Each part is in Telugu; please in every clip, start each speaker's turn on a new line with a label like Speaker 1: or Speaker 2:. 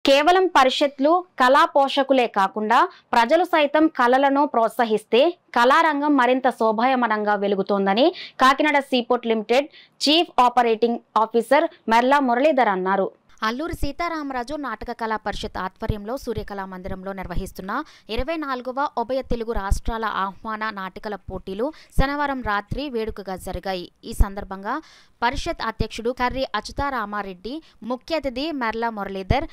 Speaker 1: కేవలం పరిషత్లు కళా పోషకులే కాకుండా ప్రజలు సైతం కళలను ప్రోత్సహిస్తే కళారంగం మరింత శోభాయమానంగా వెలుగుతోందని Kakinada seaport limited chief operating officer Merla Muralidhar అన్నారు. అల్లూరి సీతారామరాజు నాటక కళా పరిషత్ ఆధ్వర్యంలో సూర్యకళా మందిరంలో నిర్వహిస్తున్న 24వ ఉభయ తెలుగు రాష్ట్రాల ఆహ్వాన నాటికల పోటీలు శనివారం రాత్రి వేడుకగా జరిగాయి. ఈ సందర్భంగా పరిషత్ అధ్యక్షుడు కర్రి అచ్యుతారామారెడ్డి, ముఖ్య అతిథి మెర్లా మురళీధర్,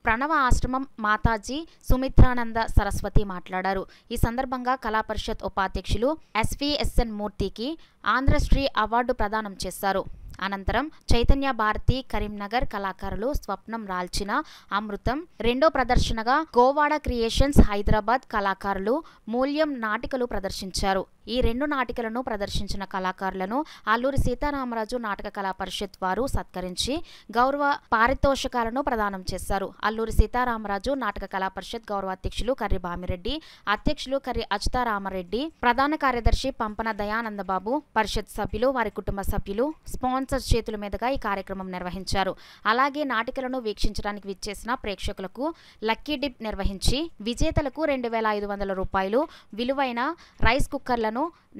Speaker 1: ప్రణవ ఆశ్రమం మాతాజీ సుమిత్రానంద సరస్వతి మాట్లాడారు. ఈ సందర్భంగా కళా పరిషత్ ఉపాధ్యక్షులు ఎస్విఎస్ఎన్ మూర్తికి ఆంధ్రశ్రీ అవార్డు ప్రదానం చేశారు. అనంతరం చైతన్య భారతి కరీంనగర్ కళాకారులు స్వప్నం రాల్చిన అమృతం, రెండో ప్రదర్శనగా గోవాడ క్రియేషన్స్ హైదరాబాద్ కళాకారులు మూల్యం నాటికలు ప్రదర్శించారు. ఈ రెండు నాటికలను ప్రదర్శించిన కళాకారులను అల్లూరి సీతారామరాజు నాటక కళా పరిషత్ వారు సత్కరించి గౌరవ పారితోషకాలను ప్రదానం చేశారు. అల్లూరి సీతారామరాజు నాటక కళా పరిషత్ గౌరవాధ్యక్షులు కర్రి భామిరెడ్డి, అధ్యక్షులు కర్రి అచ్యుతారామరెడ్డి, ప్రధాన కార్యదర్శి పంపన దయానందబాబు, పరిషత్ సభ్యులు, వారి కుటుంబ సభ్యులు స్పాన్సర్ చేతుల మీదుగా ఈ కార్యక్రమం నిర్వహించారు. అలాగే నాటికలను వీక్షించడానికి విచ్చేసిన ప్రేక్షకులకు లక్కీ డిప్ నిర్వహించి విజేతలకు 2,500 రూపాయలు విలువైన రైస్ కుక్కర్లను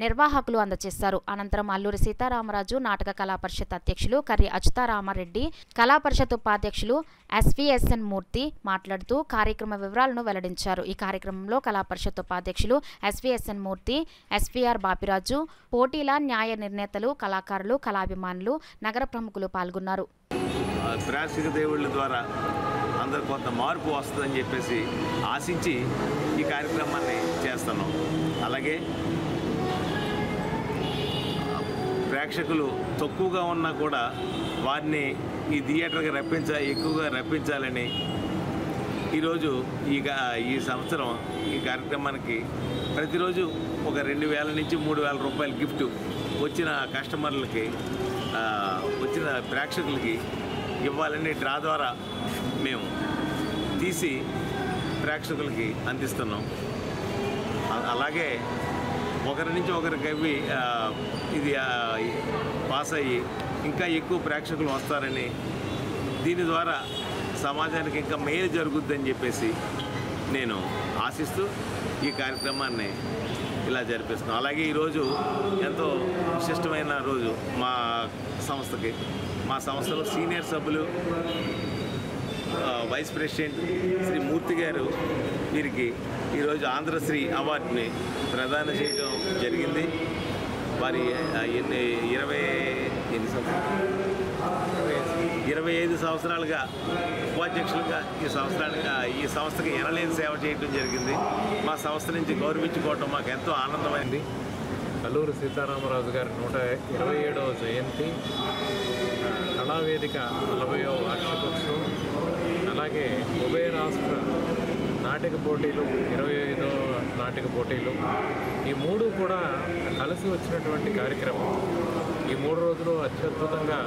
Speaker 1: నిర్వాహకులు అందజేశారు. అనంతరం అల్లూరి సీతారామరాజు నాటక కళా పరిషత్ అధ్యక్షులు కర్రి అచ్యుతారామరెడ్డి, కళా పరిషత్ ఉపాధ్యక్షులు ఎస్విఎస్ఎన్ మూర్తి మాట్లాడుతూ కార్యక్రమ వివరాలను వెల్లడించారు. ఈ కార్యక్రమంలో కళా పరిషత్ ఉపాధ్యక్షులు ఎస్విఎస్ఎన్ మూర్తి, ఎస్విఆర్ బాపిరాజు, పోటీల న్యాయ నిర్ణేతలు, కళాకారులు, కళాభిమానులు, నగర ప్రముఖులు పాల్గొన్నారు.
Speaker 2: ప్రేక్షక దేవుళ్ళ ద్వారా అందరు కొంత మార్పు వస్తుందని చెప్పేసి ఆశించి ఈ కార్యక్రమాన్ని చేస్తున్నాం. అలాగే ప్రేక్షకులు తక్కువగా ఉన్నా కూడా వారిని ఈ థియేటర్కి ఎక్కువగా రప్పించాలని ఈరోజు ఈ సంవత్సరం ఈ కార్యక్రమానికి ప్రతిరోజు ఒక 2,000 నుంచి 3,000 రూపాయల గిఫ్ట్ వచ్చిన కస్టమర్లకి, వచ్చిన ప్రేక్షకులకి ఇవ్వాలని డ్రా ద్వారా మేము తీసి ప్రేక్షకులకి అందిస్తున్నాం. అలాగే ఒకరి నుంచి ఒకరికి అవి ఇది పాస్ అయ్యి ఇంకా ఎక్కువ ప్రేక్షకులు వస్తారని, దీని ద్వారా సమాజానికి ఇంకా మేలు జరుగుద్దని చెప్పేసి నేను ఆశిస్తూ ఈ కార్యక్రమాన్ని ఇలా జరిపిస్తున్నాం. అలాగే ఈరోజు ఎంతో విశిష్టమైన రోజు మా సంస్థకి. మా సంస్థలో సీనియర్ సభ్యులు వైస్ ప్రెసిడెంట్ శ్రీ మూర్తి గారు వీరికి ఈరోజు ఆంధ్రశ్రీ అవార్డుని ప్రదానం చేయడం జరిగింది. వారి 25 సంవత్సరాలుగా ఉపాధ్యక్షులుగా ఈ సంస్థకి ఎనలేని సేవ చేయడం జరిగింది. మా సంస్థ నుంచి గౌరవించుకోవటం మాకు ఎంతో ఆనందమైంది.
Speaker 3: అల్లూరి సీతారామరాజు గారి 127వ జయంతి, కళావేదిక 40వ వార్షికోత్సవం, అలాగే ఉభయ రాష్ట్ర నాటిక పోటీలు, 25వ నాటిక పోటీలు, ఈ మూడు కూడా కలిసి వచ్చినటువంటి కార్యక్రమం. ఈ 3 రోజులు అత్యద్భుతంగా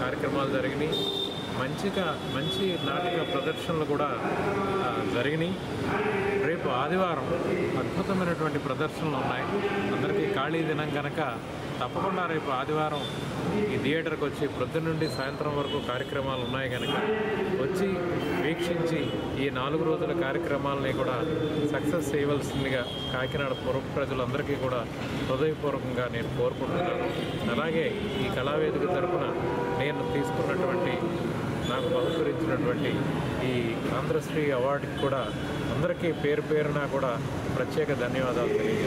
Speaker 3: కార్యక్రమాలు జరిగినాయి. మంచి నాటిక ప్రదర్శనలు కూడా జరిగినాయి. రేపు ఆదివారం అద్భుతమైనటువంటి ప్రదర్శనలు ఉన్నాయి. అందరికీ ఖాళీ దినం కనుక తప్పకుండా రేపు ఆదివారం ఈ థియేటర్కి వచ్చి ప్రొద్దు నుండి సాయంత్రం వరకు కార్యక్రమాలు ఉన్నాయి కనుక వచ్చి వీక్షించి ఈ 4 రోజుల కార్యక్రమాలని కూడా సక్సెస్ చేయవలసిందిగా కాకినాడ పుర ప్రజలందరికీ కూడా హృదయపూర్వకంగా నేను కోరుకుంటున్నాను. అలాగే ఈ కళావేదిక తరఫున నేను తీసుకున్నటువంటి, నాకు బహుకరించినటువంటి ఈ ఆంధ్రశ్రీ అవార్డుకి కూడా అందరికీ పేరున కూడా ప్రత్యేక ధన్యవాదాలు తెలియజేస్తున్నాను.